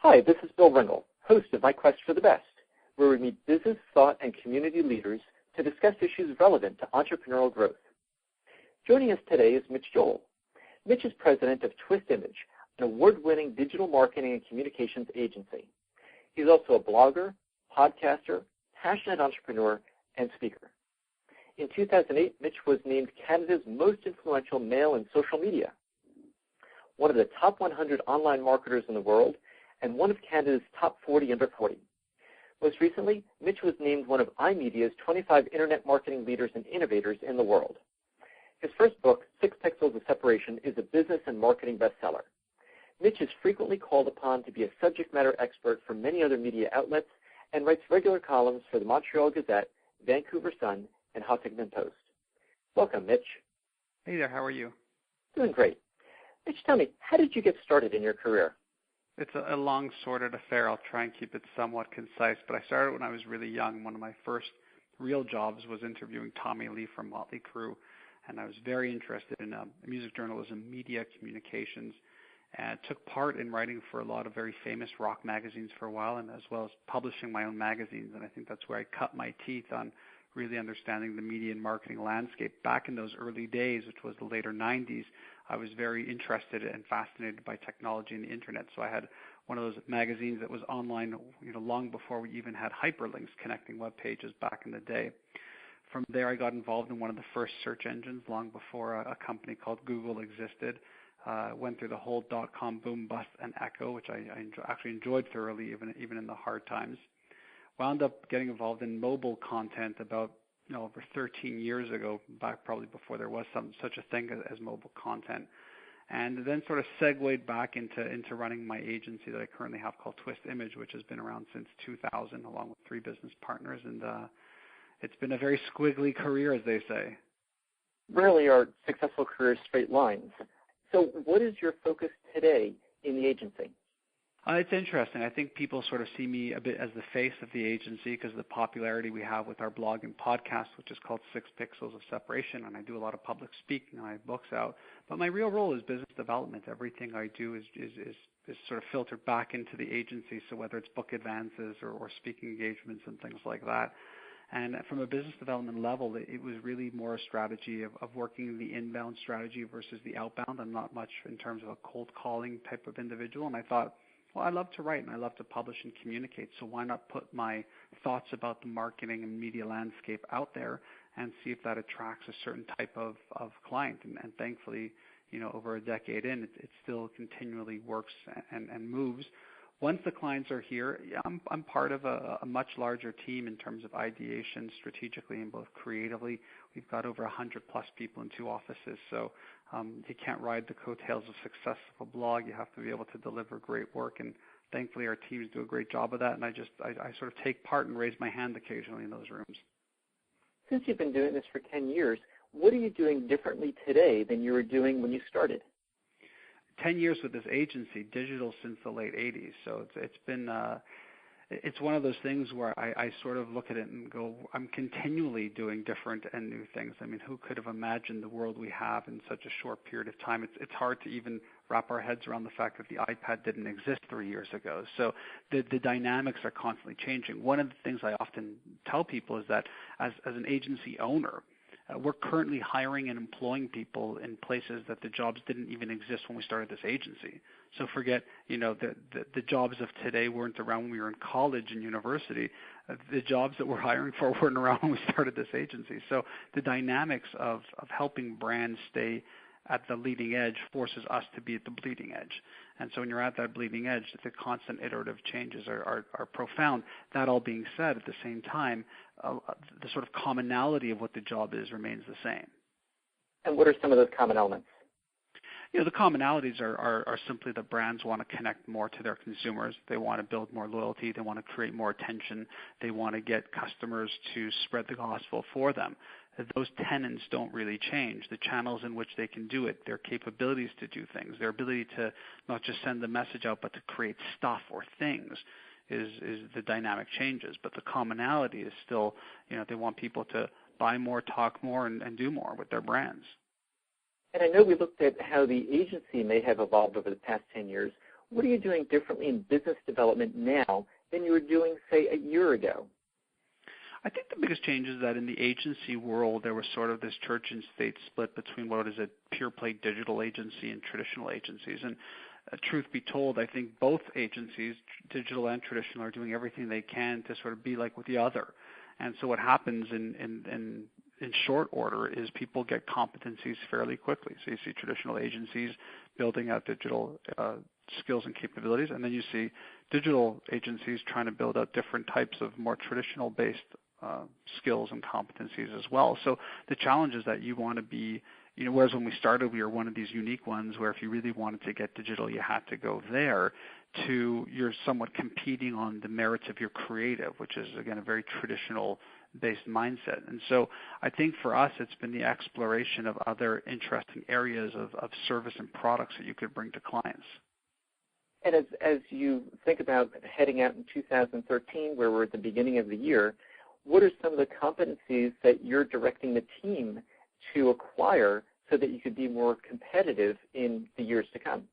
Hi, this is Bill Ringle, host of My Quest for the Best, where we meet business, thought, and community leaders to discuss issues relevant to entrepreneurial growth. Joining us today is Mitch. Mitch is president of Twist Image, an award-winning digital marketing and communications agency. He's also a blogger, podcaster, passionate entrepreneur, and speaker. In 2008, Mitch was named Canada's most influential male in social media, one of the top 100 online marketers in the world, and one of Canada's top 40 under 40. Most recently, Mitch was named one of iMedia's 25 internet marketing leaders and innovators in the world. His first book, 6 Pixels of Separation, is a business and marketing bestseller. Mitch is frequently called upon to be a subject matter expert for many other media outlets and writes regular columns for the Montreal Gazette, Vancouver Sun, and Huffington Post. Welcome, Mitch. Hey there, how are you? Doing great. Mitch, tell me, how did you get started in your career? It's a long, sordid affair. I'll try and keep it somewhat concise, but I started when I was really young. One of my first real jobs was interviewing Tommy Lee from Motley Crue, and I was very interested in music journalism, media communications, and took part in writing for a lot of very famous rock magazines for a while, and as well as publishing my own magazines. And I think that's where I cut my teeth on really understanding the media and marketing landscape. Back in those early days, which was the later 90s, I was very interested and fascinated by technology and the internet. So I had one of those magazines that was online, long before we even had hyperlinks connecting web pages back in the day. From there, I got involved in one of the first search engines long before a company called Google existed. Went through the whole .com boom, bust, and echo, which I actually enjoyed thoroughly, even in the hard times. Wound up getting involved in mobile content about over 13 years ago, back probably before there was such a thing as mobile content, and then sort of segued back into running my agency that I currently have called Twist Image, which has been around since 2000, along with 3 business partners, and it's been a very squiggly career, as they say. Rarely are successful careers straight lines. So what is your focus today in the agency? It's interesting. I think people sort of see me a bit as the face of the agency because of the popularity we have with our blog and podcast, which is called 6 Pixels of Separation, and I do a lot of public speaking and I have books out. But my real role is business development. Everything I do is sort of filtered back into the agency, so whether it's book advances or speaking engagements and things like that. And from a business development level, it was really more a strategy of working the inbound strategy versus the outbound. I'm not much in terms of a cold calling type of individual, and I thought, well, I love to write and I love to publish and communicate, so why not put my thoughts about the marketing and media landscape out there and see if that attracts a certain type of client. And thankfully, over a decade in, it still continually works and moves. Once the clients are here, I'm part of a much larger team in terms of ideation strategically and both creatively. We've got over 100 plus people in 2 offices, so you can't ride the coattails of success of a blog. You have to be able to deliver great work, and thankfully our teams do a great job of that, and I sort of take part and raise my hand occasionally in those rooms. Since you've been doing this for 10 years, what are you doing differently today than you were doing when you started? 10 years with this agency, digital since the late 80s. So it's been it's one of those things where I sort of look at it and go, I'm continually doing different and new things. I mean, who could have imagined the world we have in such a short period of time? It's hard to even wrap our heads around the fact that the iPad didn't exist 3 years ago. So the dynamics are constantly changing. One of the things I often tell people is that as an agency owner, we're currently hiring and employing people in places that the jobs didn't even exist when we started this agency. So forget, the jobs of today weren't around when we were in college and university. The jobs that we're hiring for weren't around when we started this agency. So the dynamics of helping brands stay at the leading edge forces us to be at the bleeding edge. And so when you're at that bleeding edge, the constant iterative changes are profound. That all being said, at the same time, the sort of commonality of what the job is remains the same. And what are some of those common elements? The commonalities are simply that brands want to connect more to their consumers. They want to build more loyalty. They want to create more attention. They want to get customers to spread the gospel for them. Those tenets don't really change. The channels in which they can do it, their capabilities to do things, their ability to not just send the message out, but to create stuff or things is the dynamic changes. But the commonality is still, they want people to buy more, talk more, and do more with their brands. And I know we looked at how the agency may have evolved over the past 10 years. What are you doing differently in business development now than you were doing, say, a year ago? I think the biggest change is that in the agency world, there was sort of this church and state split between what is a pure play digital agency and traditional agencies. And truth be told, I think both agencies, digital and traditional, are doing everything they can to sort of be like with the other. And so what happens in short order is people get competencies fairly quickly. So you see traditional agencies building out digital skills and capabilities, and then you see digital agencies trying to build out different types of more traditional-based skills and competencies as well. So the challenge is that you want to be, whereas when we started, we were one of these unique ones where if you really wanted to get digital, you had to go there, to you're somewhat competing on the merits of your creative, which is, again, a very traditional-based mindset. And so I think for us, it's been the exploration of other interesting areas of service and products that you could bring to clients. And as you think about heading out in 2013, where we're at the beginning of the year, what are some of the competencies that you're directing the team to acquire so that you could be more competitive in the years to come?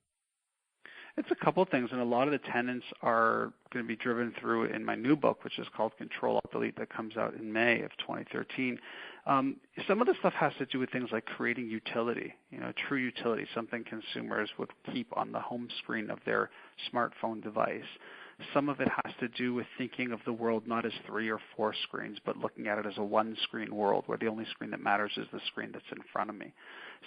It's a couple of things, and a lot of the tenets are going to be driven through in my new book, which is called Control-Alt-Delete, that comes out in May of 2013. Some of the stuff has to do with things like creating utility, true utility, something consumers would keep on the home screen of their smartphone device. Some of it has to do with thinking of the world not as 3 or 4 screens, but looking at it as a one-screen world where the only screen that matters is the screen that's in front of me.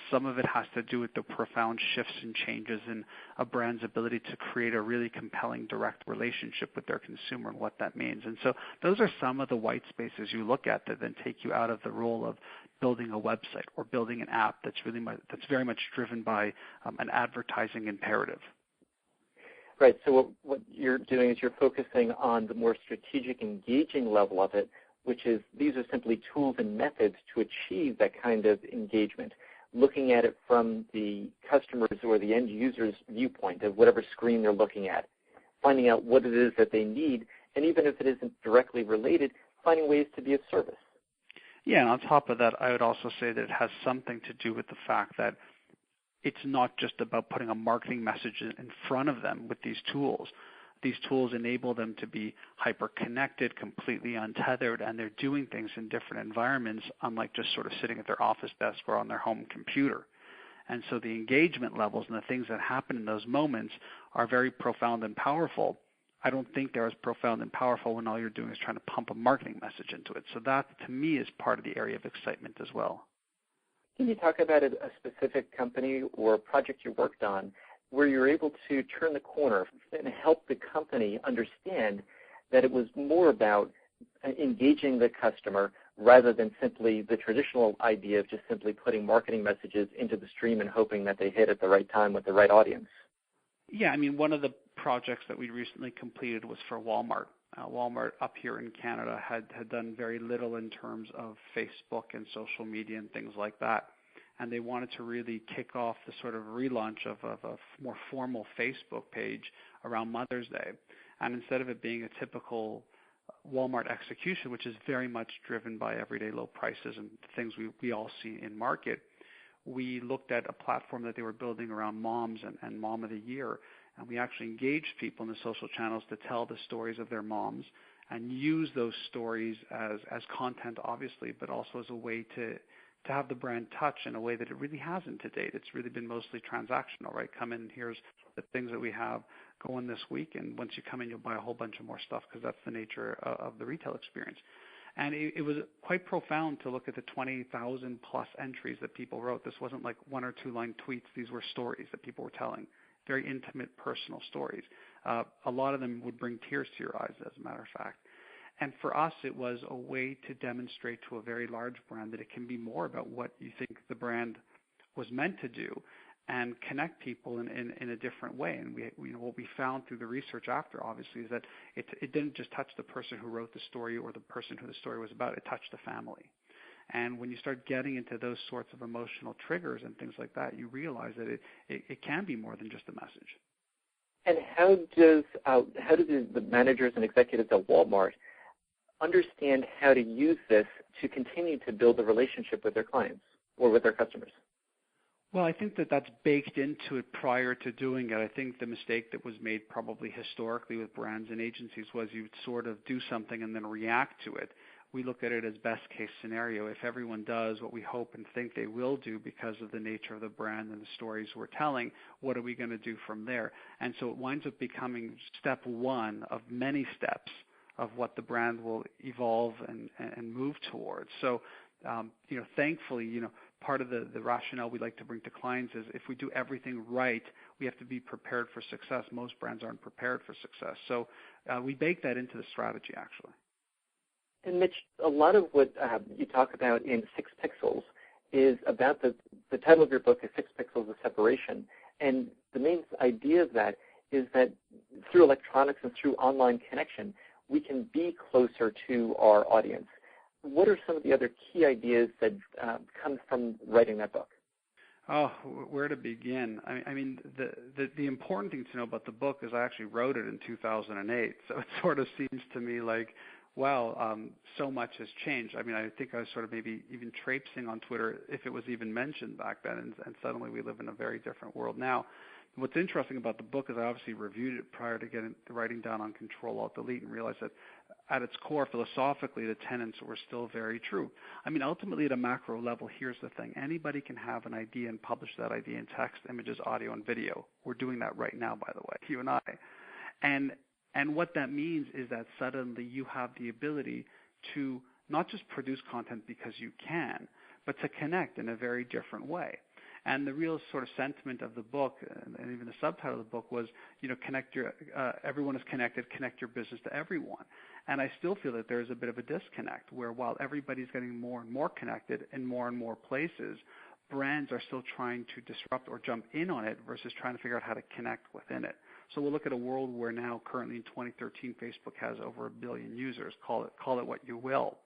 Some of it has to do with the profound shifts and changes in a brand's ability to create a really compelling direct relationship with their consumer and what that means. And so those are some of the white spaces you look at that then take you out of the role of building a website or building an app that's very much driven by an advertising imperative. Right. So what you're doing is you're focusing on the more strategic, engaging level of it, which is these are simply tools and methods to achieve that kind of engagement, looking at it from the customer's or the end user's viewpoint of whatever screen they're looking at, finding out what it is that they need, and even if it isn't directly related, finding ways to be of service. Yeah, and on top of that, I would also say that it has something to do with the fact that it's not just about putting a marketing message in front of them with these tools. These tools enable them to be hyper-connected, completely untethered, and they're doing things in different environments, unlike just sort of sitting at their office desk or on their home computer. And so the engagement levels and the things that happen in those moments are very profound and powerful. I don't think they're as profound and powerful when all you're doing is trying to pump a marketing message into it. So that, to me, is part of the area of excitement as well. Can you talk about a specific company or project you worked on where you were able to turn the corner and help the company understand that it was more about engaging the customer rather than simply the traditional idea of just simply putting marketing messages into the stream and hoping that they hit at the right time with the right audience? Yeah, I mean, one of the projects that we recently completed was for Walmart. Walmart up here in Canada had done very little in terms of Facebook and social media and things like that. And they wanted to really kick off the sort of relaunch of a more formal Facebook page around Mother's Day. And instead of it being a typical Walmart execution, which is very much driven by everyday low prices and things we all see in market, we looked at a platform that they were building around moms and Mom of the Year. And we actually engaged people in the social channels to tell the stories of their moms and use those stories as content, obviously, but also as a way to have the brand touch in a way that it really hasn't to date. It's really been mostly transactional, right? Come in, here's the things that we have going this week, and once you come in, you'll buy a whole bunch of more stuff because that's the nature of the retail experience. And it was quite profound to look at the 20,000 plus entries that people wrote. This wasn't like 1 or 2 line tweets. These were stories that people were telling, very intimate, personal stories. A lot of them would bring tears to your eyes, as a matter of fact. And for us, it was a way to demonstrate to a very large brand that it can be more about what you think the brand was meant to do and connect people in a different way. And what we found through the research after, obviously, is that it didn't just touch the person who wrote the story or the person who the story was about. It touched the family. And when you start getting into those sorts of emotional triggers and things like that, you realize that it can be more than just a message. And how do the managers and executives at Walmart understand how to use this to continue to build a relationship with their clients or with their customers? Well, I think that that's baked into it prior to doing it. I think the mistake that was made probably historically with brands and agencies was you would sort of do something and then react to it. We look at it as best case scenario. If everyone does what we hope and think they will do because of the nature of the brand and the stories we're telling, what are we going to do from there? And so it winds up becoming step one of many steps of what the brand will evolve and move towards. So, thankfully, part of the rationale we like to bring to clients is if we do everything right, we have to be prepared for success. Most brands aren't prepared for success. So we bake that into the strategy, actually. And Mitch, a lot of what you talk about in 6 Pixels is about the title of your book is 6 Pixels of Separation. And the main idea of that is that through electronics and through online connection, we can be closer to our audience. What are some of the other key ideas that come from writing that book? Oh, where to begin? I mean, the important thing to know about the book is I actually wrote it in 2008. So it sort of seems to me like, wow, so much has changed. I mean, I think I was sort of maybe even traipsing on Twitter if it was even mentioned back then, and suddenly we live in a very different world now. What's interesting about the book is I obviously reviewed it prior to writing down on Control-Alt-Delete and realized that at its core, philosophically, the tenets were still very true. I mean, ultimately, at a macro level, here's the thing. Anybody can have an idea and publish that idea in text, images, audio, and video. We're doing that right now, by the way, you and I. And what that means is that suddenly you have the ability to not just produce content because you can, but to connect in a very different way. And the real sort of sentiment of the book, and even the subtitle of the book was, everyone is connected, connect your business to everyone. And I still feel that there's a bit of a disconnect where while everybody's getting more and more connected in more and more places, brands are still trying to disrupt or jump in on it versus trying to figure out how to connect within it. So we'll look at a world where now, currently in 2013, Facebook has over 1 billion users. Call it what you will.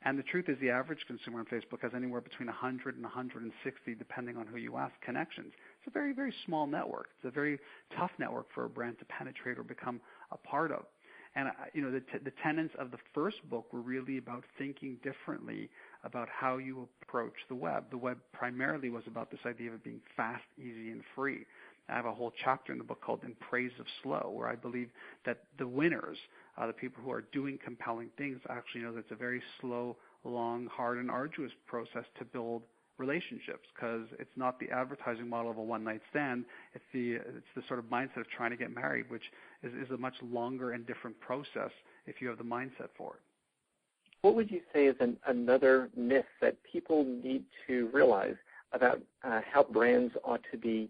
And the truth is the average consumer on Facebook has anywhere between 100 and 160, depending on who you ask, connections. It's a very, very small network. It's a very tough network for a brand to penetrate or become a part of. And the tenets of the first book were really about thinking differently about how you approach the web. The web primarily was about this idea of it being fast, easy, and free. I have a whole chapter in the book called In Praise of Slow, where I believe that the winners, the people who are doing compelling things, actually know that it's a very slow, long, hard, and arduous process to build relationships, because it's not the advertising model of a one-night stand. It's the sort of mindset of trying to get married, which is a much longer and different process if you have the mindset for it. What would you say is another myth that people need to realize about how brands ought to be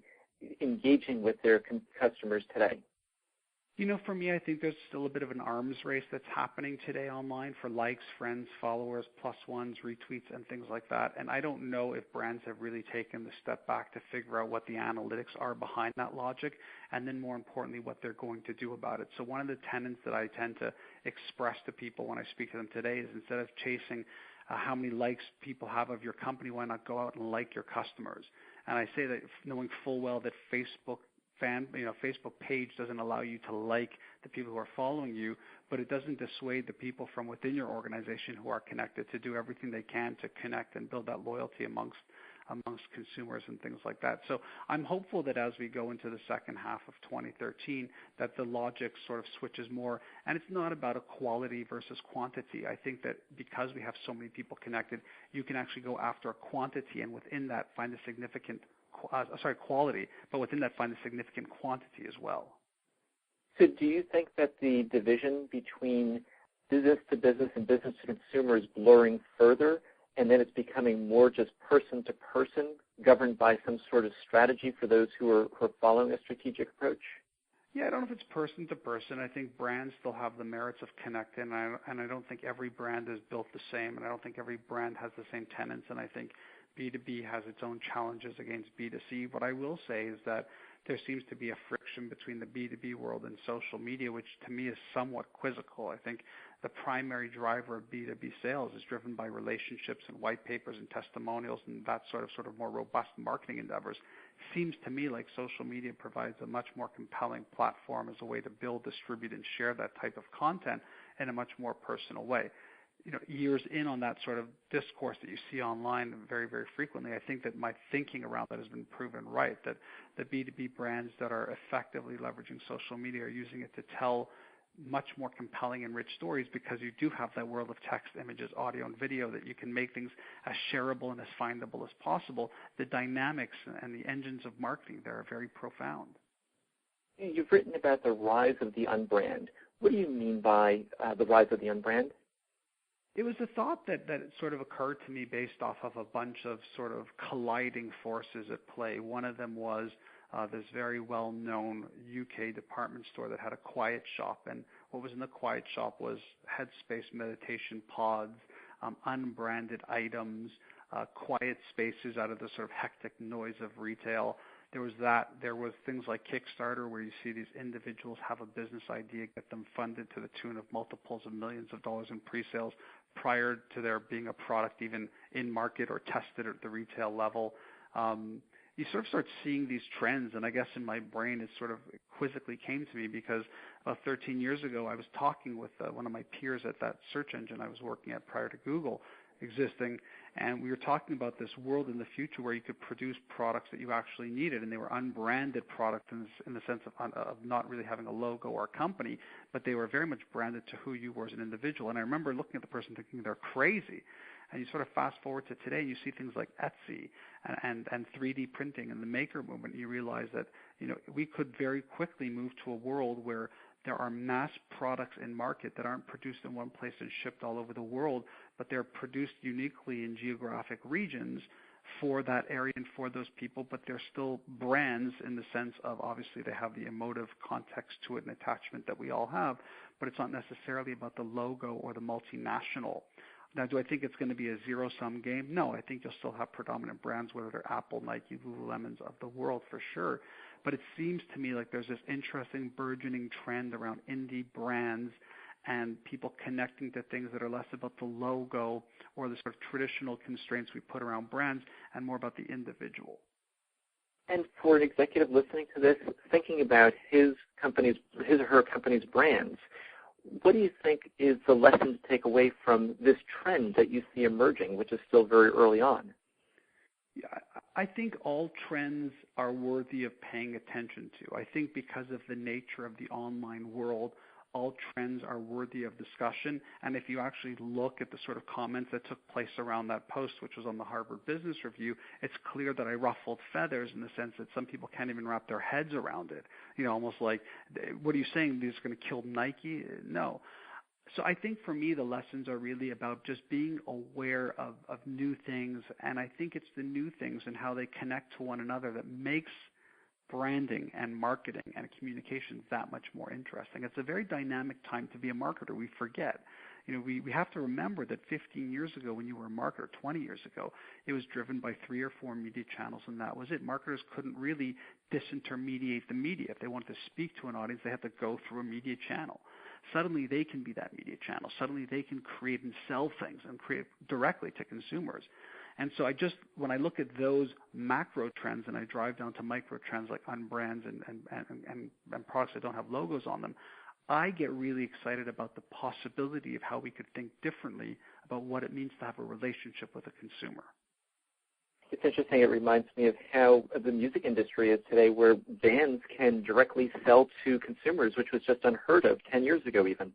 engaging with their customers today? For me, I think there's still a bit of an arms race that's happening today online for likes, friends, followers, plus ones, retweets, and things like that. And I don't know if brands have really taken the step back to figure out what the analytics are behind that logic, and then more importantly, what they're going to do about it. So one of the tenets that I tend to express to people when I speak to them today is instead of chasing how many likes people have of your company, why not go out and like your customers? And I say that knowing full well that Facebook page doesn't allow you to like the people who are following you, but it doesn't dissuade the people from within your organization who are connected to do everything they can to connect and build that loyalty amongst consumers and things like that. So I'm hopeful that as we go into the second half of 2013, that the logic sort of switches more, and it's not about a quality versus quantity. I think that because we have so many people connected, you can actually go after a quantity, and within that find a significant quality, but within that find a significant quantity as well. So do you think that the division between business to business and business to consumer is blurring further, and then it's becoming more just person to person, governed by some sort of strategy for those who are following a strategic approach? Yeah, I don't know if it's person to person. I think brands still have the merits of connecting, and I don't think every brand is built the same, and I don't think every brand has the same tenets, and I think B2B has its own challenges against B2C. What I will say is that there seems to be a friction between the B2B world and social media, which to me is somewhat quizzical. I think the primary driver of B2B sales is driven by relationships and white papers and testimonials and that sort of more robust marketing endeavors. Seems to me like social media provides a much more compelling platform as a way to build, distribute, and share that type of content in a much more personal way. years in on that sort of discourse that you see online very, very frequently, I think that my thinking around that has been proven right, that the B2B brands that are effectively leveraging social media are using it to tell much more compelling and rich stories, because you do have that world of text, images, audio, and video that you can make things as shareable and as findable as possible. The dynamics and the engines of marketing there are very profound. You've written about the rise of the unbrand. What do you mean by the rise of the unbrand? It was a thought that sort of occurred to me based off of a bunch of sort of colliding forces at play. One of them was this very well-known UK department store that had a quiet shop, and what was in the quiet shop was headspace meditation pods, unbranded items, quiet spaces out of the sort of hectic noise of retail. There was that. There was things like Kickstarter, where you see these individuals have a business idea, get them funded to the tune of multiples of millions of dollars in pre-sales prior to there being a product even in market or tested at the retail level. You sort of start seeing these trends, and I guess in my brain it sort of quizzically came to me because about 13 years ago I was talking with one of my peers at that search engine I was working at prior to Google existing, and we were talking about this world in the future where you could produce products that you actually needed, and they were unbranded products in the sense of not really having a logo or a company, but they were very much branded to who you were as an individual. And I remember looking at the person thinking they're crazy. And you sort of fast forward to today, and you see things like Etsy and 3D printing and the maker movement, and you realize that we could very quickly move to a world where there are mass products in market that aren't produced in one place and shipped all over the world, but they're produced uniquely in geographic regions for that area and for those people, but they're still brands in the sense of obviously they have the emotive context to it and attachment that we all have, but it's not necessarily about the logo or the multinational. Now, do I think it's going to be a zero-sum game? No, I think you'll still have predominant brands, whether they're Apple, Nike, Lululemons of the world for sure. But it seems to me like there's this interesting burgeoning trend around indie brands and people connecting to things that are less about the logo or the sort of traditional constraints we put around brands and more about the individual. And for an executive listening to this, thinking about his or her company's brands, what do you think is the lesson to take away from this trend that you see emerging, which is still very early on? Yeah, I think all trends are worthy of paying attention to. I think because of the nature of the online world, all trends are worthy of discussion. And if you actually look at the sort of comments that took place around that post, which was on the Harvard Business Review, it's clear that I ruffled feathers in the sense that some people can't even wrap their heads around it. Almost like, what are you saying? This is going to kill Nike? No. So I think for me, the lessons are really about just being aware of new things. And I think it's the new things and how they connect to one another that makes branding and marketing and communication that much more interesting. It's a very dynamic time to be a marketer. We forget. We have to remember that 15 years ago when you were a marketer, 20 years ago, it was driven by 3 or 4 media channels, and that was it. Marketers couldn't really disintermediate the media. If they wanted to speak to an audience, they had to go through a media channel. Suddenly they can be that media channel. Suddenly they can create and sell things and create directly to consumers. And so when I look at those macro trends and I drive down to micro trends like unbrands and products that don't have logos on them, I get really excited about the possibility of how we could think differently about what it means to have a relationship with a consumer. It's interesting. It reminds me of how the music industry is today, where bands can directly sell to consumers, which was just unheard of 10 years ago even.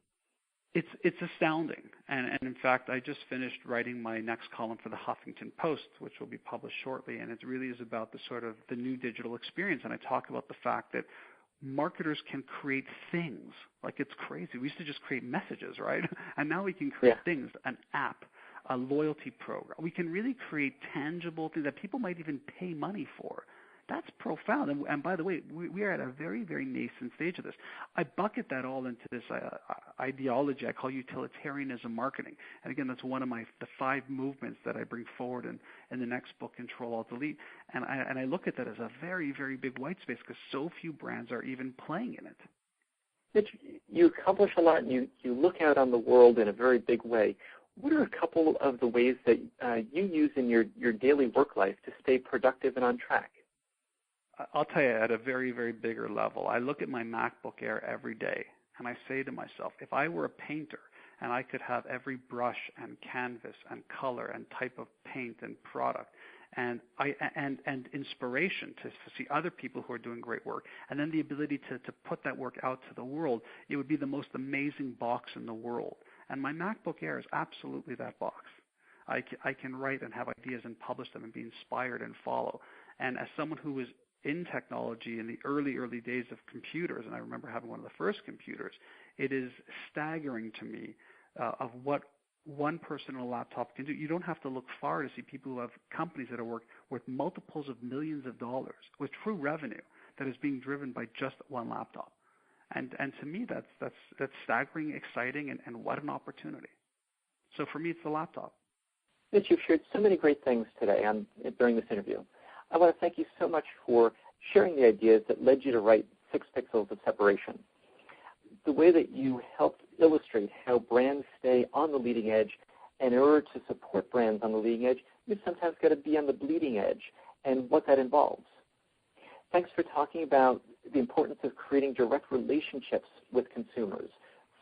It's astounding. And in fact, I just finished writing my next column for the Huffington Post, which will be published shortly, and it really is about the sort of the new digital experience. And I talk about the fact that marketers can create things. Like, it's crazy. We used to just create messages, right? And now we can create things, an app, a loyalty program. We can really create tangible things that people might even pay money for. That's profound. And by the way, we are at a very, very nascent stage of this. I bucket that all into this ideology I call utilitarianism marketing. And again, that's one of the 5 movements that I bring forward in the next book, Control Alt Delete. And I look at that as a very, very big white space because so few brands are even playing in it. Mitch, you accomplish a lot, and you look out on the world in a very big way. What are a couple of the ways that you use in your daily work life to stay productive and on track? I'll tell you, at a very, very bigger level, I look at my MacBook Air every day, and I say to myself, if I were a painter and I could have every brush and canvas and color and type of paint and product and inspiration to see other people who are doing great work, and then the ability to put that work out to the world, it would be the most amazing box in the world. And my MacBook Air is absolutely that box. I can write and have ideas and publish them and be inspired and follow. And as someone who was in technology in the early days of computers, and I remember having one of the first computers, it is staggering to me of what one person on a laptop can do. You don't have to look far to see people who have companies that are worth multiples of millions of dollars with true revenue that is being driven by just one laptop. And to me, that's staggering, exciting, and what an opportunity. So for me, it's the laptop. Mitch, you've shared so many great things today during this interview. I want to thank you so much for sharing the ideas that led you to write 6 Pixels of Separation. The way that you helped illustrate how brands stay on the leading edge, and in order to support brands on the leading edge, you've sometimes got to be on the bleeding edge and what that involves. Thanks for talking about the importance of creating direct relationships with consumers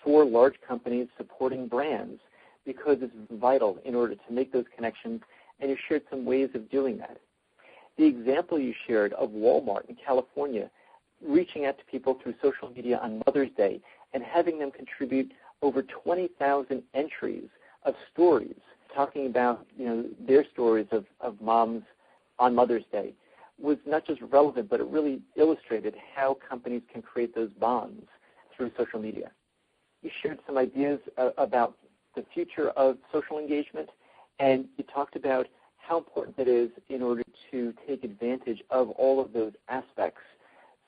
for large companies supporting brands, because it's vital in order to make those connections, and you shared some ways of doing that. The example you shared of Walmart in California reaching out to people through social media on Mother's Day and having them contribute over 20,000 entries of stories talking about their stories of moms on Mother's Day was not just relevant, but it really illustrated how companies can create those bonds through social media. You shared some ideas about the future of social engagement, and you talked about how important it is in order to take advantage of all of those aspects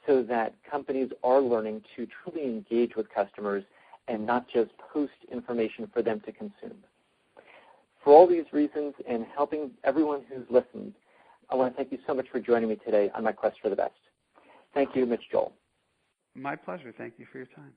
so that companies are learning to truly engage with customers and not just post information for them to consume. For all these reasons and helping everyone who's listened, I want to thank you so much for joining me today on my quest for the best. Thank you, Mitch Joel. My pleasure. Thank you for your time.